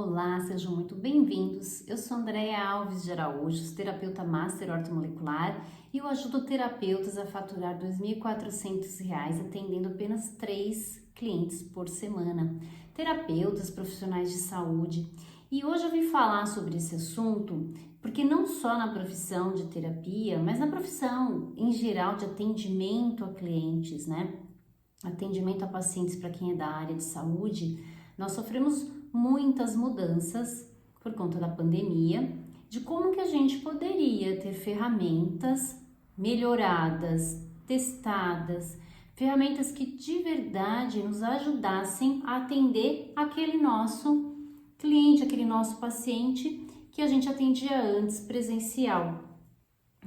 Olá, sejam muito bem-vindos. Eu sou Andréia Alves de Araújo, terapeuta Master Ortomolecular, e eu ajudo terapeutas a faturar R$ 2.400 atendendo apenas 3 clientes por semana, terapeutas, profissionais de saúde. E hoje eu vim falar sobre esse assunto porque não só na profissão de terapia, mas na profissão em geral de atendimento a clientes, né? Atendimento a pacientes para quem é da área de saúde, nós sofremos muitas mudanças por conta da pandemia, de como que a gente poderia ter ferramentas melhoradas, testadas, ferramentas que de verdade nos ajudassem a atender aquele nosso cliente, aquele nosso paciente que a gente atendia antes presencial,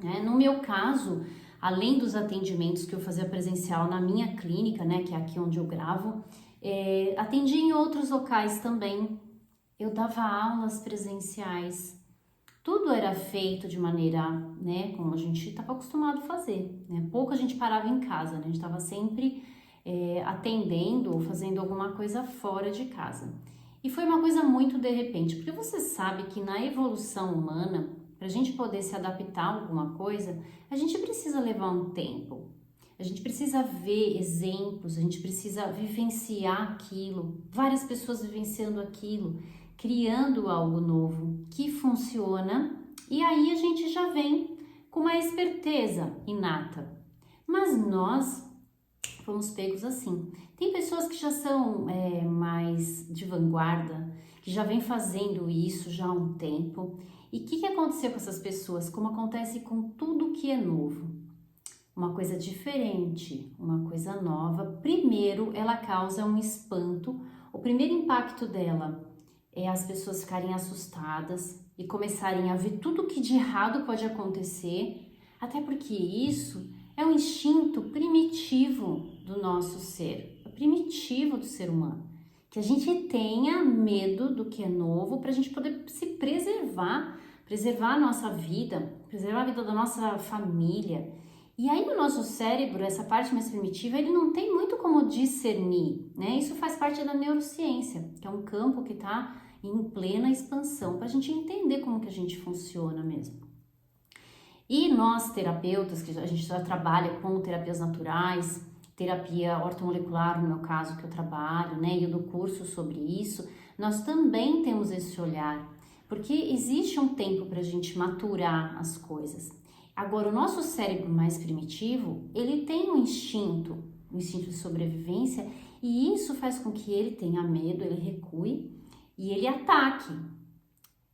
né? No meu caso, além dos atendimentos que eu fazia presencial na minha clínica, né, que é aqui onde eu gravo, atendi em outros locais também. Eu dava aulas presenciais. Tudo era feito de maneira, né, como a gente estava acostumado a fazer, né? Pouco a gente parava em casa, né? A gente estava sempre atendendo ou fazendo alguma coisa fora de casa. E foi uma coisa muito de repente, porque você sabe que na evolução humana, para a gente poder se adaptar a alguma coisa, a gente precisa levar um tempo. A gente precisa ver exemplos, a gente precisa vivenciar aquilo, várias pessoas vivenciando aquilo, criando algo novo que funciona, e aí a gente já vem com uma esperteza inata. Mas nós fomos pegos assim. Tem pessoas que já são mais de vanguarda, que já vem fazendo isso já há um tempo. E o que aconteceu com essas pessoas? Como acontece com tudo que é novo. Uma coisa diferente, uma coisa nova, primeiro ela causa um espanto. O primeiro impacto dela é as pessoas ficarem assustadas e começarem a ver tudo que de errado pode acontecer, até porque isso é um instinto primitivo do nosso ser, primitivo do ser humano, que a gente tenha medo do que é novo para a gente poder se preservar a nossa vida, preservar a vida da nossa família. E aí o nosso cérebro, essa parte mais primitiva, ele não tem muito como discernir, né? Isso faz parte da neurociência, que é um campo que está em plena expansão, para a gente entender como que a gente funciona mesmo. E nós, terapeutas, que a gente já trabalha com terapias naturais, terapia ortomolecular, no meu caso, que eu trabalho, né? E eu dou curso sobre isso, nós também temos esse olhar, porque existe um tempo para a gente maturar as coisas. Agora, o nosso cérebro mais primitivo, ele tem um instinto de sobrevivência, e isso faz com que ele tenha medo, ele recue e ele ataque.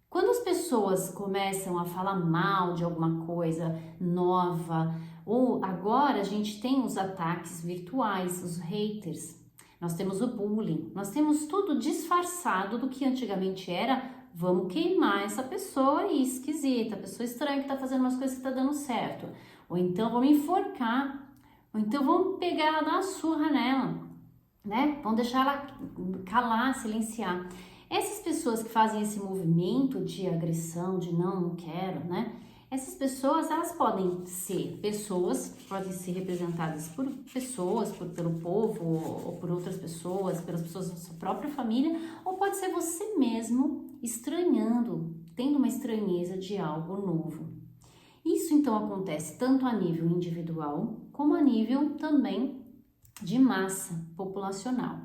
Quando as pessoas começam a falar mal de alguma coisa nova, ou agora a gente tem os ataques virtuais, os haters, nós temos o bullying, nós temos tudo disfarçado do que antigamente era. Vamos queimar essa pessoa aí esquisita, pessoa estranha que tá fazendo umas coisas que tá dando certo. Ou então vamos enforcar, ou então vamos pegar ela, dar uma surra nela, né? Vamos deixar ela calar, silenciar. Essas pessoas que fazem esse movimento de agressão, de não quero, né? Essas pessoas, elas podem ser pessoas, podem ser representadas por pessoas, pelo povo, ou por outras pessoas, pelas pessoas da sua própria família, ou pode ser você mesmo estranhando, tendo uma estranheza de algo novo. Isso então acontece tanto a nível individual, como a nível também de massa populacional.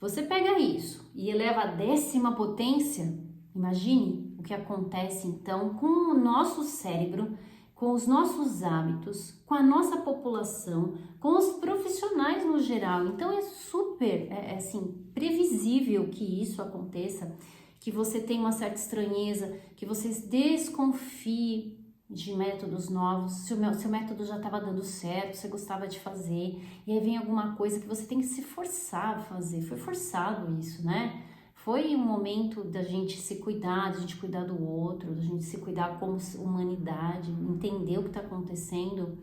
Você pega isso e eleva a 10ª potência, imagine o que acontece então com o nosso cérebro, com os nossos hábitos, com a nossa população, com os profissionais no geral. Então é super, assim, previsível que isso aconteça, que você tenha uma certa estranheza, que você desconfie de métodos novos, se o seu método já estava dando certo, você gostava de fazer, e aí vem alguma coisa que você tem que se forçar a fazer. Foi forçado isso, né? Foi um momento da gente se cuidar, da gente cuidar do outro, da gente se cuidar como humanidade, entender o que está acontecendo.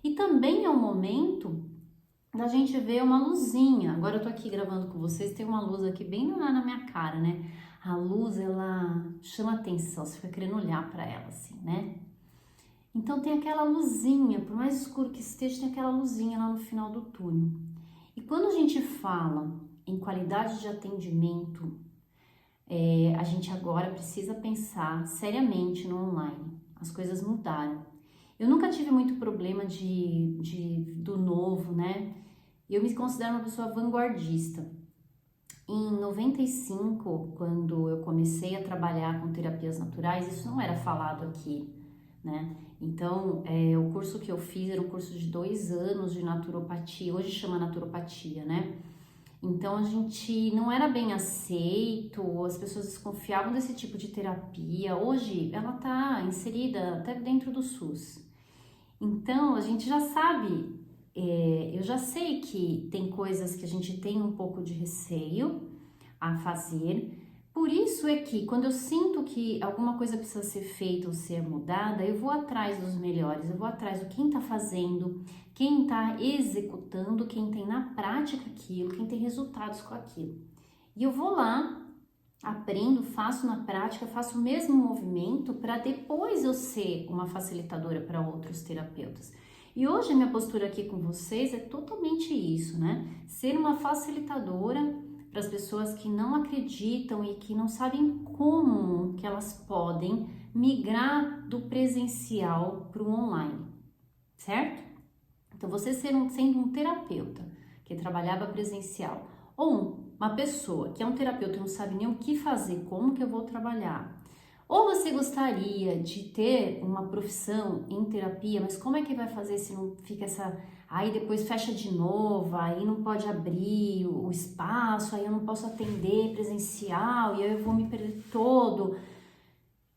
E também é um momento da gente ver uma luzinha. Agora eu tô aqui gravando com vocês, tem uma luz aqui bem na minha cara, né? A luz, ela chama atenção, você fica querendo olhar para ela assim, né? Então tem aquela luzinha, por mais escuro que esteja, tem aquela luzinha lá no final do túnel. E quando a gente fala em qualidade de atendimento, A gente agora precisa pensar seriamente no online. As coisas mudaram. Eu nunca tive muito problema do novo, né? Eu me considero uma pessoa vanguardista. Em 95, quando eu comecei a trabalhar com terapias naturais, isso não era falado aqui, né? Então, o curso que eu fiz era um curso de 2 anos de naturopatia, hoje chama naturopatia, né? Então, a gente não era bem aceito, as pessoas desconfiavam desse tipo de terapia. Hoje, ela tá inserida até dentro do SUS. Então, a gente já sabe, eu já sei que tem coisas que a gente tem um pouco de receio a fazer. Por isso é que quando eu sinto que alguma coisa precisa ser feita ou ser mudada, eu vou atrás dos melhores, eu vou atrás do quem tá fazendo, quem tá executando, quem tem na prática aquilo, quem tem resultados com aquilo. E eu vou lá, aprendo, faço na prática, faço o mesmo movimento para depois eu ser uma facilitadora para outros terapeutas. E hoje a minha postura aqui com vocês é totalmente isso, né? Ser uma facilitadora para as pessoas que não acreditam e que não sabem como que elas podem migrar do presencial para o online, certo? Então, você sendo um terapeuta que trabalhava presencial ou uma pessoa que é um terapeuta e não sabe nem o que fazer, como que eu vou trabalhar, ou você gostaria de ter uma profissão em terapia, mas como é que vai fazer se não fica aí depois fecha de novo, aí não pode abrir o espaço, aí eu não posso atender presencial e aí eu vou me perder todo.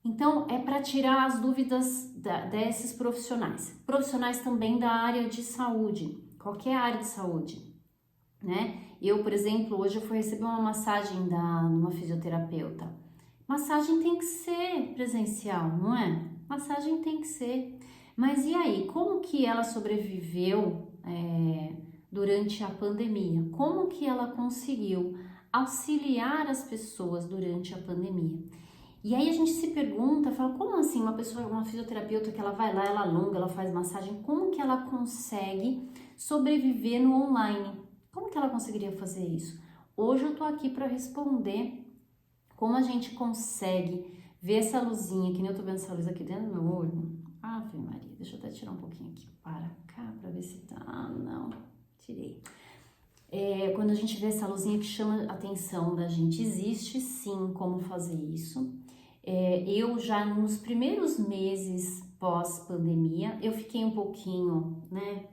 Então, é para tirar as dúvidas desses profissionais. Profissionais também da área de saúde, qualquer área de saúde, né? Eu, por exemplo, hoje eu fui receber uma massagem de uma fisioterapeuta. Massagem tem que ser presencial, não é? Massagem tem que ser. Mas e aí, como que ela sobreviveu durante a pandemia? Como que ela conseguiu auxiliar as pessoas durante a pandemia? E aí a gente se pergunta, fala, como assim uma pessoa, uma fisioterapeuta que ela vai lá, ela alonga, ela faz massagem, como que ela consegue sobreviver no online? Como que ela conseguiria fazer isso? Hoje eu tô aqui para responder como a gente consegue ver essa luzinha, que nem eu tô vendo essa luz aqui dentro do meu olho. Ave Maria, deixa eu até tirar um pouquinho aqui para cá para ver se tá. Ah, não, tirei. Quando a gente vê essa luzinha que chama a atenção da gente, existe sim como fazer isso. Eu já nos primeiros meses pós-pandemia, eu fiquei um pouquinho, né?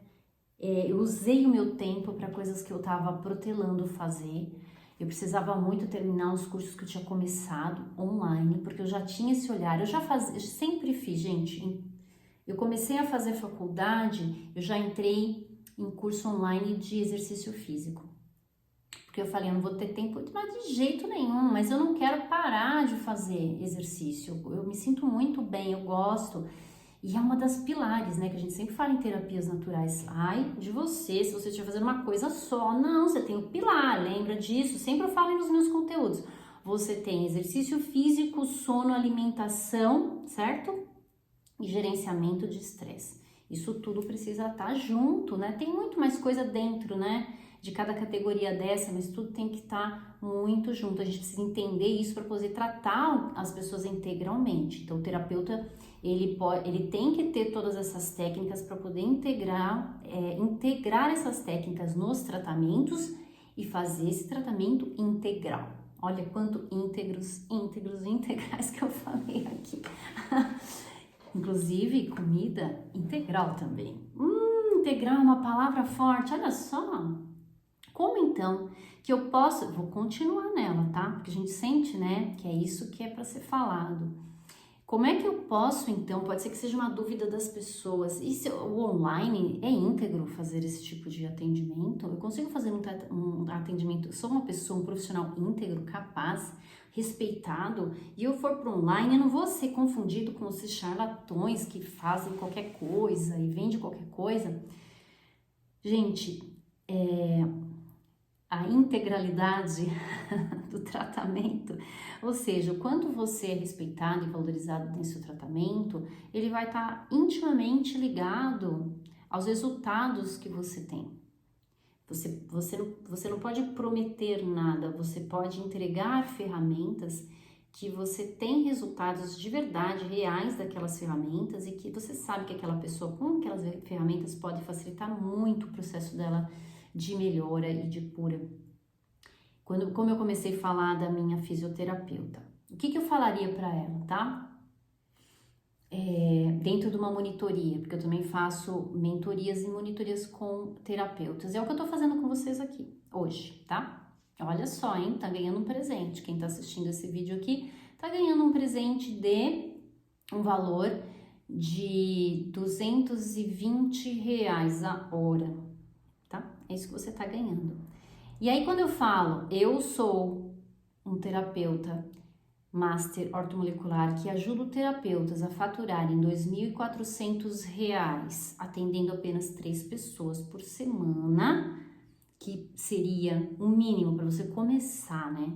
Eu usei o meu tempo para coisas que eu estava protelando fazer. Eu precisava muito terminar os cursos que eu tinha começado online, porque eu já tinha esse olhar. Eu sempre fiz, gente. Eu comecei a fazer faculdade, eu já entrei em curso online de exercício físico. Porque eu falei, eu não vou ter tempo, mas de jeito nenhum, mas eu não quero parar de fazer exercício. Eu me sinto muito bem, eu gosto. E é uma das pilares, né, que a gente sempre fala em terapias naturais. Ai, de você, se você estiver fazendo uma coisa só. Não, você tem o pilar, lembra disso? Sempre eu falo nos meus conteúdos. Você tem exercício físico, sono, alimentação, certo? E gerenciamento de estresse. Isso tudo precisa estar junto, né? Tem muito mais coisa dentro, né? De cada categoria dessa, mas tudo tem que estar muito junto. A gente precisa entender isso para poder tratar as pessoas integralmente. Então, o terapeuta, ele tem que ter todas essas técnicas para poder integrar essas técnicas nos tratamentos e fazer esse tratamento integral. Olha quanto íntegros, integrais que eu falei aqui. Inclusive, comida integral também. Integral é uma palavra forte, olha só. Como então que eu posso... Vou continuar nela, tá? Porque a gente sente, né, que é isso que é para ser falado. Como é que eu posso, então, pode ser que seja uma dúvida das pessoas, e se o online é íntegro fazer esse tipo de atendimento? Eu consigo fazer um atendimento, eu sou uma pessoa, um profissional íntegro, capaz, respeitado, e eu for para online, eu não vou ser confundido com esses charlatões que fazem qualquer coisa e vendem qualquer coisa. Gente, a integralidade do tratamento, ou seja, o quanto você é respeitado e valorizado nesse seu tratamento, ele vai estar intimamente ligado aos resultados que você tem. Você não pode prometer nada, você pode entregar ferramentas que você tem resultados de verdade, reais daquelas ferramentas e que você sabe que aquela pessoa com aquelas ferramentas pode facilitar muito o processo dela de melhora e de cura. Como eu comecei a falar da minha fisioterapeuta, o que eu falaria para ela, tá? Dentro de uma monitoria, porque eu também faço mentorias e monitorias com terapeutas. É o que eu tô fazendo com vocês aqui hoje, tá? Olha só, hein? Tá ganhando um presente. Quem tá assistindo esse vídeo aqui tá ganhando um presente de um valor de R$ 220 a hora, tá? É isso que você tá ganhando. E aí, quando eu falo, eu sou um terapeuta Master ortomolecular que ajuda terapeutas a faturarem R$ 2.400, atendendo apenas 3 pessoas por semana, que seria o mínimo para você começar, né?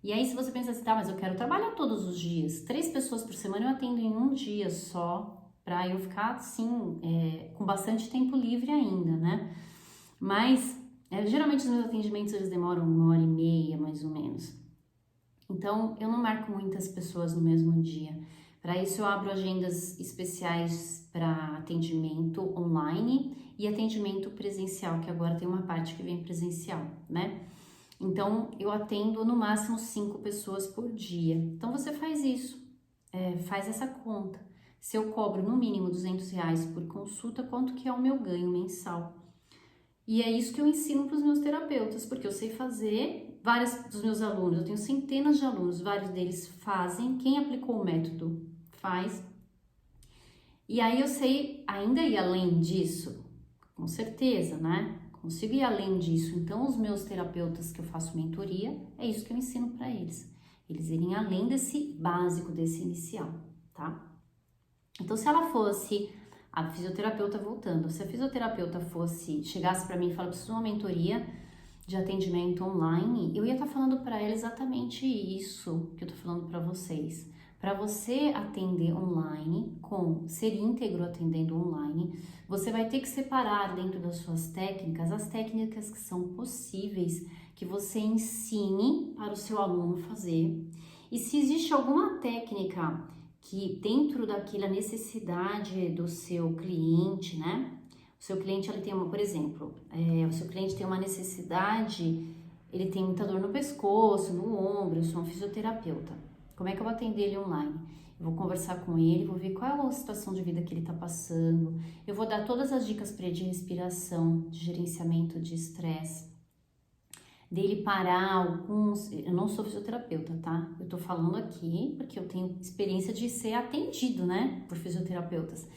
E aí, se você pensa assim, tá, mas eu quero trabalhar todos os dias, 3 pessoas por semana eu atendo em um dia só, para eu ficar assim, com bastante tempo livre ainda, né? Mas, geralmente os meus atendimentos eles demoram 1h30, mais ou menos. Então, eu não marco muitas pessoas no mesmo dia. Para isso, eu abro agendas especiais para atendimento online e atendimento presencial, que agora tem uma parte que vem presencial, né? Então, eu atendo no máximo 5 pessoas por dia. Então, você faz isso, faz essa conta. Se eu cobro no mínimo R$ 200 por consulta, quanto que é o meu ganho mensal? E é isso que eu ensino para os meus terapeutas, porque eu sei fazer, vários dos meus alunos, eu tenho centenas de alunos, vários deles fazem, quem aplicou o método faz. E aí eu sei ainda ir além disso, com certeza, né? Consigo ir além disso. Então, os meus terapeutas que eu faço mentoria, é isso que eu ensino para eles. Eles irem além desse básico, desse inicial, tá? Então, se ela fosse a fisioterapeuta voltando, se a fisioterapeuta chegasse para mim e falasse, preciso de uma mentoria de atendimento online, eu ia estar falando para ela exatamente isso que eu tô falando para vocês. Para você atender online, ser íntegro atendendo online, você vai ter que separar dentro das suas técnicas as técnicas que são possíveis que você ensine para o seu aluno fazer. E se existe alguma técnica que dentro daquela necessidade do seu cliente, né? O seu cliente, ele tem por exemplo, o seu cliente tem uma necessidade, ele tem muita dor no pescoço, no ombro, eu sou um fisioterapeuta. Como é que eu vou atender ele online? Eu vou conversar com ele, vou ver qual é a situação de vida que ele está passando, eu vou dar todas as dicas para ele de respiração, de gerenciamento de estresse, dele parar alguns... Eu não sou fisioterapeuta, tá? Eu tô falando aqui porque eu tenho experiência de ser atendido, né, por fisioterapeutas.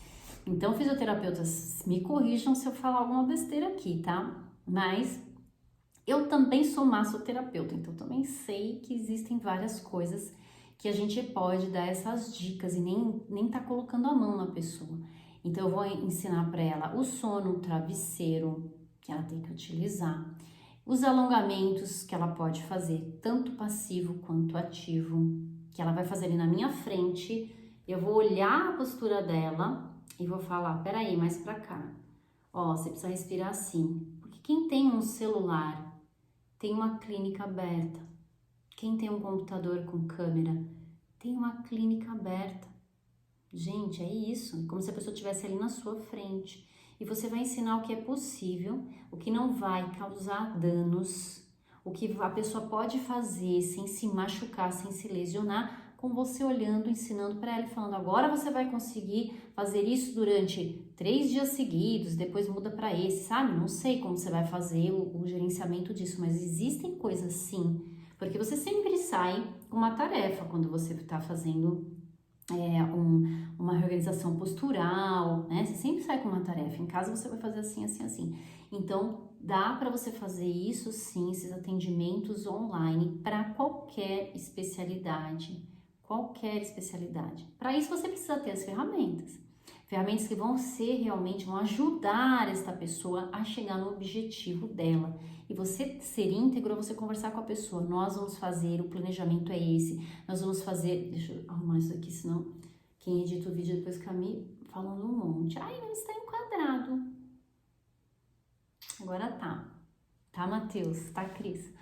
Então, fisioterapeutas, me corrijam se eu falar alguma besteira aqui, tá? Mas eu também sou massoterapeuta, então também sei que existem várias coisas que a gente pode dar essas dicas e nem tá colocando a mão na pessoa. Então, eu vou ensinar para ela o sono, o travesseiro que ela tem que utilizar, os alongamentos que ela pode fazer, tanto passivo quanto ativo, que ela vai fazer ali na minha frente. Eu vou olhar a postura dela e vou falar, peraí, mais pra cá. Ó, você precisa respirar assim. Porque quem tem um celular tem uma clínica aberta. Quem tem um computador com câmera tem uma clínica aberta. Gente, é isso. Como se a pessoa estivesse ali na sua frente. E você vai ensinar o que é possível, o que não vai causar danos, o que a pessoa pode fazer sem se machucar, sem se lesionar, com você olhando, ensinando para ela e falando, agora você vai conseguir fazer isso durante 3 dias seguidos, depois muda para esse, sabe? Não sei como você vai fazer o gerenciamento disso, mas existem coisas sim, porque você sempre sai com uma tarefa quando você está fazendo uma reorganização postural, né? Você sempre sai com uma tarefa. Em casa você vai fazer assim, assim, assim. Então, dá para você fazer isso sim, esses atendimentos online para qualquer especialidade. Qualquer especialidade. Para isso você precisa ter as ferramentas. Ferramentas que vão vão ajudar esta pessoa a chegar no objetivo dela. E você ser íntegro é você conversar com a pessoa. Nós vamos fazer, o planejamento é esse. Nós vamos fazer... Deixa eu arrumar isso aqui, senão quem edita o vídeo depois fica me falando um monte. Ai, não está enquadrado. Agora tá. Tá, Matheus? Tá, Cris?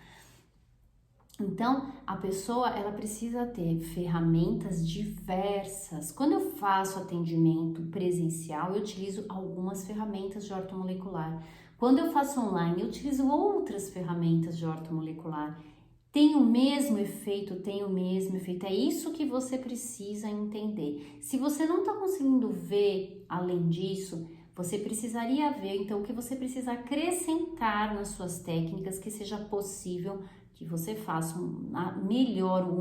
Então, a pessoa, ela precisa ter ferramentas diversas. Quando eu faço atendimento presencial, eu utilizo algumas ferramentas de ortomolecular. Quando eu faço online, eu utilizo outras ferramentas de ortomolecular. Tem o mesmo efeito, tem o mesmo efeito. É isso que você precisa entender. Se você não está conseguindo ver além disso, você precisaria ver, então, o que você precisa acrescentar nas suas técnicas que seja possível que você faça um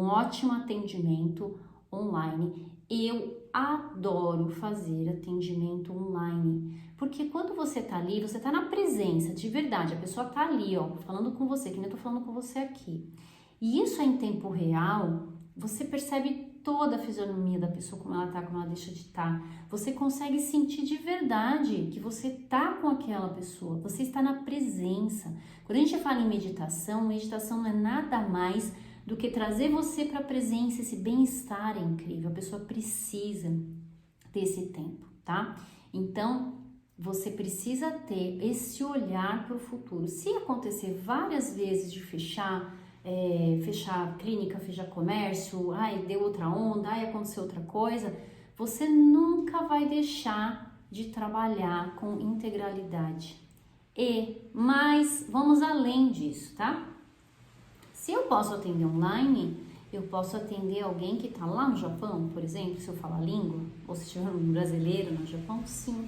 ótimo atendimento online. Eu adoro fazer atendimento online, porque quando você tá ali, você tá na presença, de verdade, a pessoa tá ali, ó, falando com você, que nem eu tô falando com você aqui. E isso é em tempo real, você percebe toda a fisionomia da pessoa, como ela tá, como ela deixa de estar. Você consegue sentir de verdade que você tá com aquela pessoa, você está na presença. Quando a gente fala em meditação, meditação não é nada mais do que trazer você para a presença, esse bem-estar é incrível. A pessoa precisa desse tempo, tá? Então, você precisa ter esse olhar para o futuro. Se acontecer várias vezes de fechar clínica, fechar comércio, ai, deu outra onda, ai, aconteceu outra coisa, você nunca vai deixar de trabalhar com integralidade. Mas vamos além disso, tá? Se eu posso atender online, eu posso atender alguém que está lá no Japão, por exemplo, se eu falar a língua, ou se tiver um brasileiro no Japão, sim.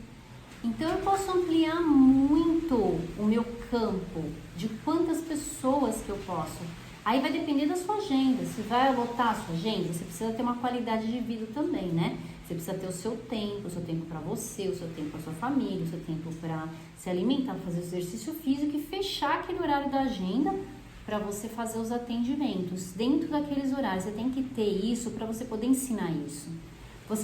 Então eu posso ampliar muito o meu campo de quantas pessoas que eu posso. Aí vai depender da sua agenda. Se vai lotar a sua agenda, você precisa ter uma qualidade de vida também, né? Você precisa ter o seu tempo para você, o seu tempo para sua família, o seu tempo para se alimentar, fazer exercício físico e fechar aquele horário da agenda para você fazer os atendimentos. Dentro daqueles horários, você tem que ter isso para você poder ensinar isso.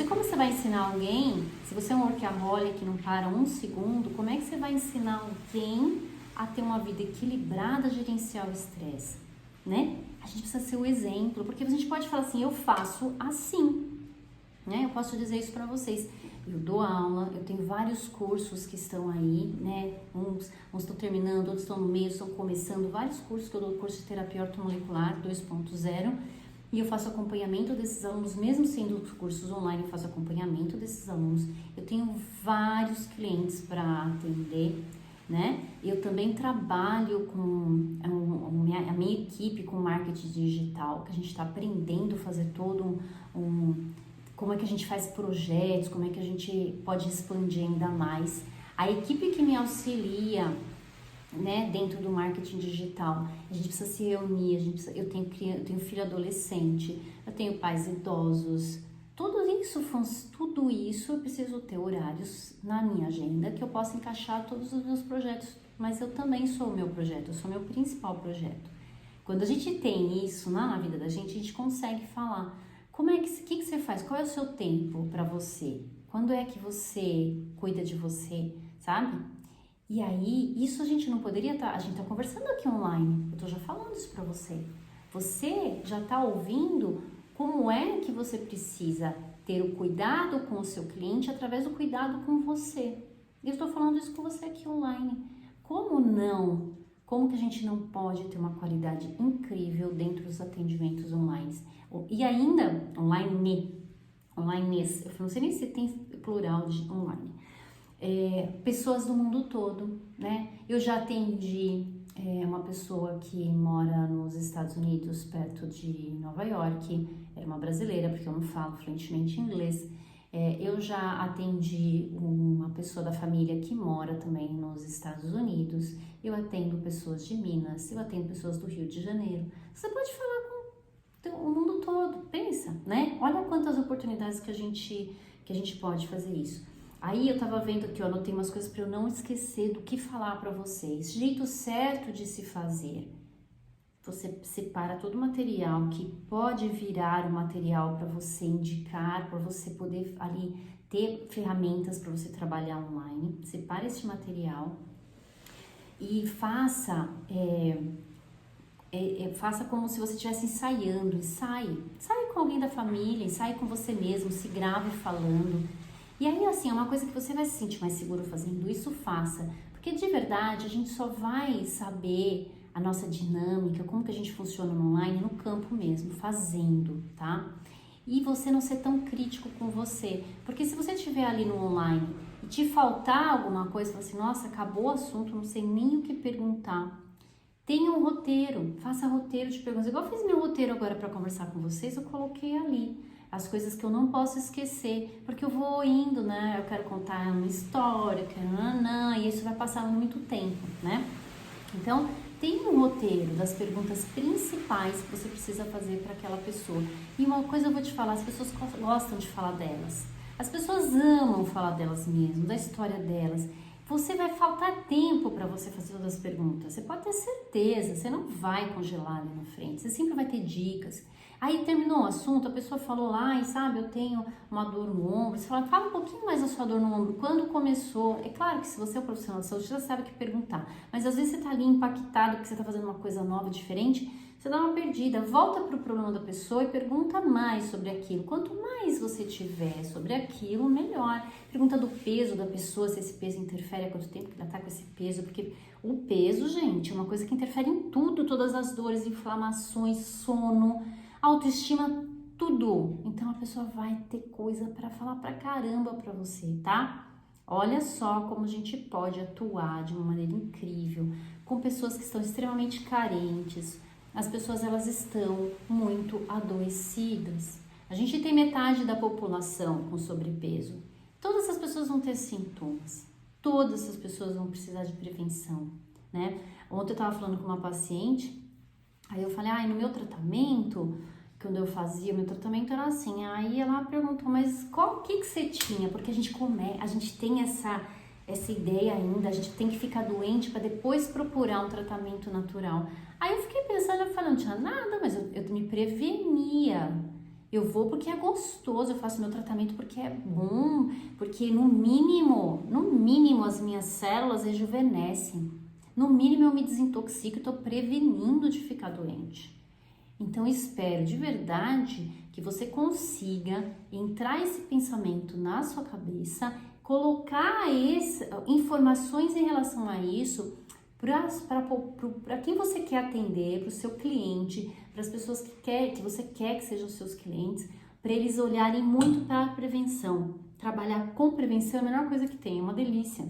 Como você vai ensinar alguém, se você é um workaholic que não para um segundo, como é que você vai ensinar alguém a ter uma vida equilibrada, gerenciar o estresse, né? A gente precisa ser o exemplo, porque a gente pode falar assim, eu faço assim, né? Eu posso dizer isso para vocês. Eu dou aula, eu tenho vários cursos que estão aí, né? Uns estão terminando, outros estão no meio, estão começando, vários cursos que eu dou, curso de terapia ortomolecular 2.0, e eu faço acompanhamento desses alunos, mesmo sendo cursos online, eu faço acompanhamento desses alunos. Eu tenho vários clientes para atender, né? Eu também trabalho com a minha equipe com marketing digital, que a gente está aprendendo a fazer todo como é que a gente faz projetos, como é que a gente pode expandir ainda mais. A equipe que me auxilia, né, dentro do marketing digital, a gente precisa se reunir, eu tenho filho adolescente, eu tenho pais idosos, tudo isso eu preciso ter horários na minha agenda que eu possa encaixar todos os meus projetos, mas eu também sou o meu projeto, eu sou o meu principal projeto. Quando a gente tem isso na vida da gente, a gente consegue falar, que você faz? Qual é o seu tempo para você? Quando é que você cuida de você, sabe? E aí, isso a gente não poderia estar... A gente está conversando aqui online. Eu estou já falando isso para você. Você já está ouvindo como é que você precisa ter o cuidado com o seu cliente através do cuidado com você. Eu estou falando isso com você aqui online. Como não? Como que a gente não pode ter uma qualidade incrível dentro dos atendimentos online? E ainda, online, eu não sei nem se tem plural de online. Pessoas do mundo todo, né? Eu já atendi uma pessoa que mora nos Estados Unidos, perto de Nova York, era uma brasileira, porque eu não falo fluentemente inglês. Eu já atendi uma pessoa da família que mora também nos Estados Unidos, eu atendo pessoas de Minas, eu atendo pessoas do Rio de Janeiro. Você pode falar com o mundo todo, pensa, né? Olha quantas oportunidades que a gente pode fazer isso. Aí eu tava vendo aqui, eu anotei umas coisas para eu não esquecer do que falar para vocês. Jeito certo de se fazer. Você separa todo o material que pode virar um material para você indicar, para você poder ali ter ferramentas para você trabalhar online. Separa esse material e faça como se você estivesse ensaiando. Ensaie com alguém da família, ensaie com você mesmo, se grave falando. E aí, assim, é uma coisa que você vai se sentir mais seguro fazendo isso, faça. Porque Porque de verdade a gente só vai saber a nossa dinâmica, como que a gente funciona no online, no campo mesmo, fazendo, tá? E você não ser tão crítico com você, porque se você estiver ali no online e te faltar alguma coisa, você fala assim, nossa, acabou o assunto, não sei nem o que perguntar. Tenha um roteiro, faça roteiro de perguntas. Igual eu fiz meu roteiro agora para conversar com vocês, eu coloquei ali as coisas que eu não posso esquecer, porque eu vou indo, né? Eu quero contar uma história, eu quero nanã, e isso vai passando muito tempo, né? Então, tem um roteiro das perguntas principais que você precisa fazer para aquela pessoa. E uma coisa eu vou te falar, as pessoas gostam de falar delas. As pessoas amam falar delas mesmo, da história delas. Você vai faltar tempo para você fazer todas as perguntas. Você pode ter certeza, você não vai congelar ali na frente. Você sempre vai ter dicas. Aí terminou o assunto, a pessoa falou lá, e sabe, eu tenho uma dor no ombro. Você fala um pouquinho mais da sua dor no ombro. Quando começou? É claro que se você é um profissional de saúde, você já sabe o que perguntar. Mas às vezes você tá ali impactado porque você tá fazendo uma coisa nova, diferente. Você dá uma perdida, volta pro problema da pessoa e pergunta mais sobre aquilo. Quanto mais você tiver sobre aquilo, melhor. Pergunta do peso da pessoa, se esse peso interfere, há quanto tempo que ela tá com esse peso. Porque o peso, gente, é uma coisa que interfere em tudo. Todas as dores, inflamações, sono, autoestima, tudo. Então a pessoa vai ter coisa para falar pra caramba pra você, tá? Olha só como a gente pode atuar de uma maneira incrível com pessoas que estão extremamente carentes. As pessoas, elas estão muito adoecidas. A gente tem metade da população com sobrepeso. Todas essas pessoas vão ter sintomas. Todas essas pessoas vão precisar de prevenção, né? Ontem eu estava falando com uma paciente, aí eu falei, no meu tratamento, quando eu fazia, meu tratamento era assim. Aí ela perguntou, mas o que você tinha? Porque a gente tem essa ideia ainda, a gente tem que ficar doente para depois procurar um tratamento natural. Aí eu fiquei pensando, eu falei, não tinha nada, mas eu me prevenia. Eu vou porque é gostoso, eu faço meu tratamento porque é bom, porque no mínimo as minhas células rejuvenescem. No mínimo eu me desintoxico e estou prevenindo de ficar doente. Então espero de verdade que você consiga entrar esse pensamento na sua cabeça, colocar informações em relação a isso para quem você quer atender, para o seu cliente, para as pessoas que você quer que sejam seus clientes, para eles olharem muito para a prevenção. Trabalhar com prevenção é a melhor coisa que tem, é uma delícia.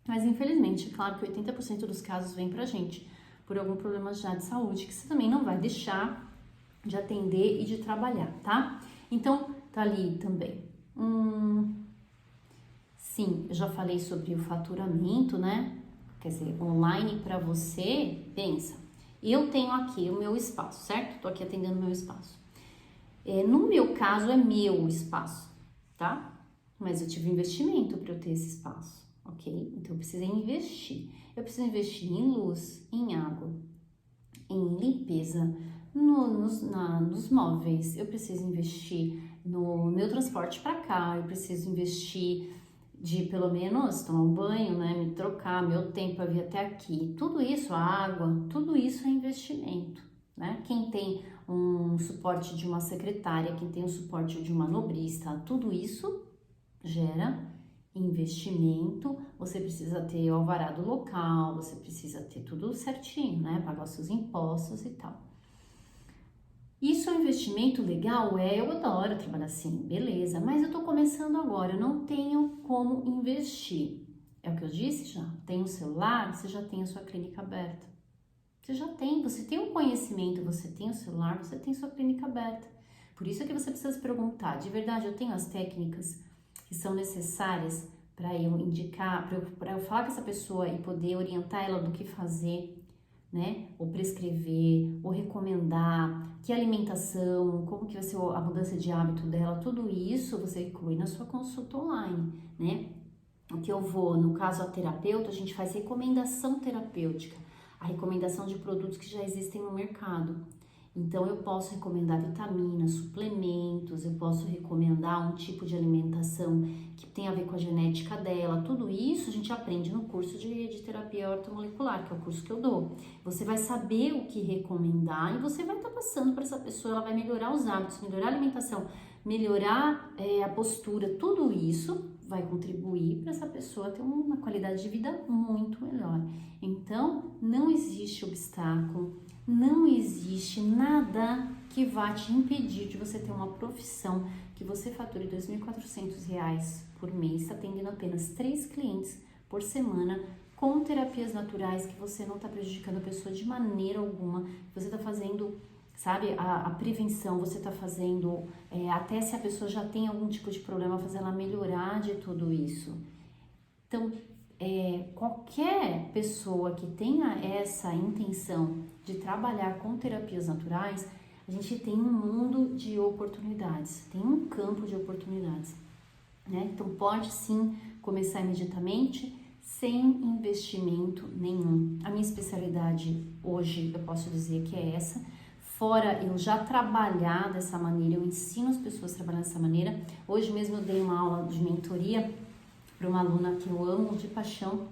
Mas infelizmente, claro que 80% dos casos vem pra gente por algum problema já de saúde, que você também não vai deixar de atender e de trabalhar, tá? Então, tá ali também. Sim, eu já falei sobre o faturamento, né? Quer dizer, online para você, pensa, eu tenho aqui o meu espaço, certo? Tô aqui atendendo o meu espaço. No meu caso, é meu espaço, tá? Mas eu tive investimento para eu ter esse espaço, ok? Então eu precisei investir. Eu preciso investir em luz, em água, em limpeza, nos móveis. Eu preciso investir no meu transporte para cá. Eu preciso investir de pelo menos tomar um banho, né? Me trocar, meu tempo para vir até aqui. Tudo isso, a água, tudo isso é investimento, né? Quem tem um suporte de uma secretária, quem tem o suporte de uma nobrista, tudo isso gera investimento. Você precisa ter o alvará do local, você precisa ter tudo certinho, né? Pagar os seus impostos e tal. Isso é um investimento legal? Eu adoro trabalhar assim, beleza, mas eu tô começando agora, eu não tenho como investir. É o que eu disse já, tem um celular, você já tem a sua clínica aberta. Você tem um conhecimento, você tem o celular, você tem sua clínica aberta. Por isso é que você precisa se perguntar, de verdade, eu tenho as técnicas que são necessárias para eu indicar, para eu falar com essa pessoa e poder orientar ela do que fazer, né? Ou prescrever, ou recomendar, que alimentação, como que vai ser a mudança de hábito dela, tudo isso você inclui na sua consulta online, né? O que eu vou, no caso a terapeuta, a gente faz recomendação terapêutica, a recomendação de produtos que já existem no mercado. Então eu posso recomendar vitaminas, suplementos, eu posso recomendar um tipo de alimentação que tem a ver com a genética dela. Tudo isso a gente aprende no curso de terapia ortomolecular, que é o curso que eu dou. Você vai saber o que recomendar e você vai estar passando para essa pessoa, ela vai melhorar os hábitos, melhorar a alimentação, melhorar a postura, tudo isso vai contribuir para essa pessoa ter uma qualidade de vida muito melhor. Então, não existe obstáculo, não existe nada que vá te impedir de você ter uma profissão que você fature R$ 2.400 por mês, atendendo apenas 3 clientes por semana, com terapias naturais, que você não está prejudicando a pessoa de maneira alguma, você está fazendo, sabe, a prevenção, você está fazendo, até se a pessoa já tem algum tipo de problema, fazer ela melhorar de tudo isso. Então, qualquer pessoa que tenha essa intenção de trabalhar com terapias naturais, a gente tem um mundo de oportunidades, tem um campo de oportunidades, né? Então, pode sim começar imediatamente, sem investimento nenhum. A minha especialidade hoje, eu posso dizer que é essa. Fora eu já trabalhar dessa maneira, eu ensino as pessoas a trabalhar dessa maneira. Hoje mesmo eu dei uma aula de mentoria para uma aluna que eu amo de paixão,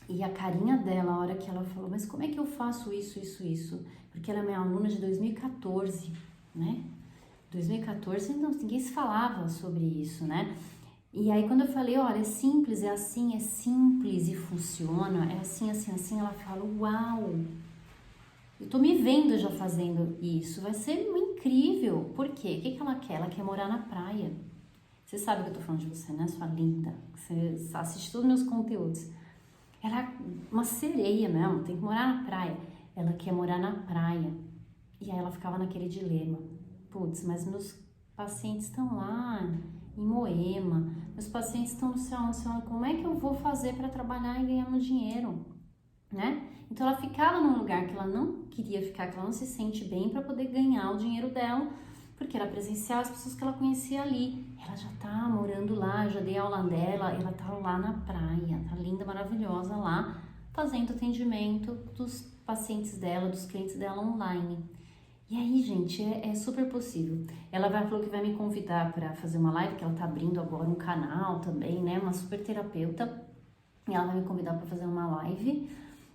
e a carinha dela, a hora que ela falou, mas como é que eu faço isso? Porque ela é minha aluna de 2014, né? 2014, não, ninguém se falava sobre isso, né? E aí quando eu falei, olha, é simples, é assim, é simples e funciona, é assim, ela fala, uau, eu tô me vendo já fazendo isso, vai ser incrível. Por quê? O que ela quer? Ela quer morar na praia. Você sabe que eu tô falando de você, né, sua linda? Você assiste todos os meus conteúdos. Ela é uma sereia mesmo, tem que morar na praia. Ela quer morar na praia. E aí ela ficava naquele dilema. Putz, mas meus pacientes estão lá em Moema, meus pacientes estão no céu, como é que eu vou fazer para trabalhar e ganhar meu dinheiro, né? Então ela ficava num lugar que ela não queria ficar, que ela não se sente bem, para poder ganhar o dinheiro dela, porque era presencial as pessoas que ela conhecia ali. Ela já tá morando lá, eu já dei aula dela, ela tá lá na praia, tá linda, maravilhosa lá, fazendo atendimento dos pacientes dela, dos clientes dela online. E aí, gente, é super possível. Ela falou que vai me convidar para fazer uma live, que ela tá abrindo agora um canal também, né? Uma super terapeuta. E ela vai me convidar para fazer uma live.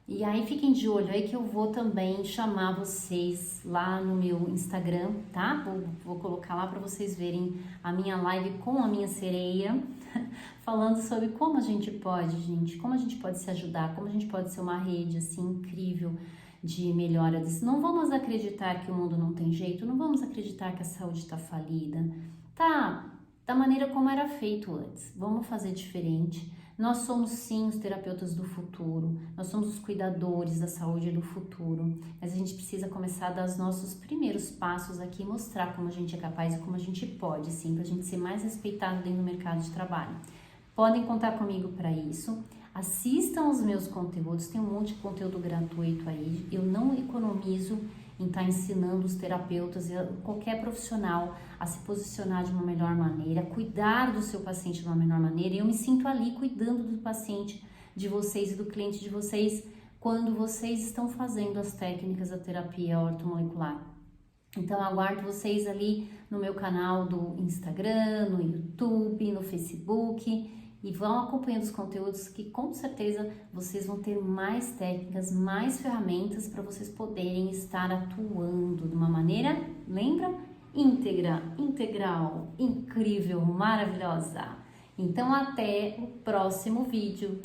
E aí, fiquem de olho aí que eu vou também chamar vocês lá no meu Instagram, tá? Vou colocar lá para vocês verem a minha live com a minha sereia, falando sobre como a gente pode, como a gente pode se ajudar, como a gente pode ser uma rede, assim, incrível, de melhora disso. Não vamos acreditar que o mundo não tem jeito, não vamos acreditar que a saúde está falida, tá? Da maneira como era feito antes. Vamos fazer diferente. Nós somos sim os terapeutas do futuro, nós somos os cuidadores da saúde do futuro, mas a gente precisa começar a dar os nossos primeiros passos aqui, mostrar como a gente é capaz e como a gente pode, sim, para a gente ser mais respeitado dentro do mercado de trabalho. Podem contar comigo para isso. Assistam os meus conteúdos, tem um monte de conteúdo gratuito aí. Eu não economizo em estar ensinando os terapeutas e qualquer profissional a se posicionar de uma melhor maneira, cuidar do seu paciente de uma melhor maneira. E eu me sinto ali cuidando do paciente de vocês e do cliente de vocês quando vocês estão fazendo as técnicas da terapia ortomolecular. Então, eu aguardo vocês ali no meu canal do Instagram, no YouTube, no Facebook, e vão acompanhando os conteúdos que com certeza vocês vão ter mais técnicas, mais ferramentas para vocês poderem estar atuando de uma maneira, lembra? Íntegra, integral, incrível, maravilhosa. Então, até o próximo vídeo.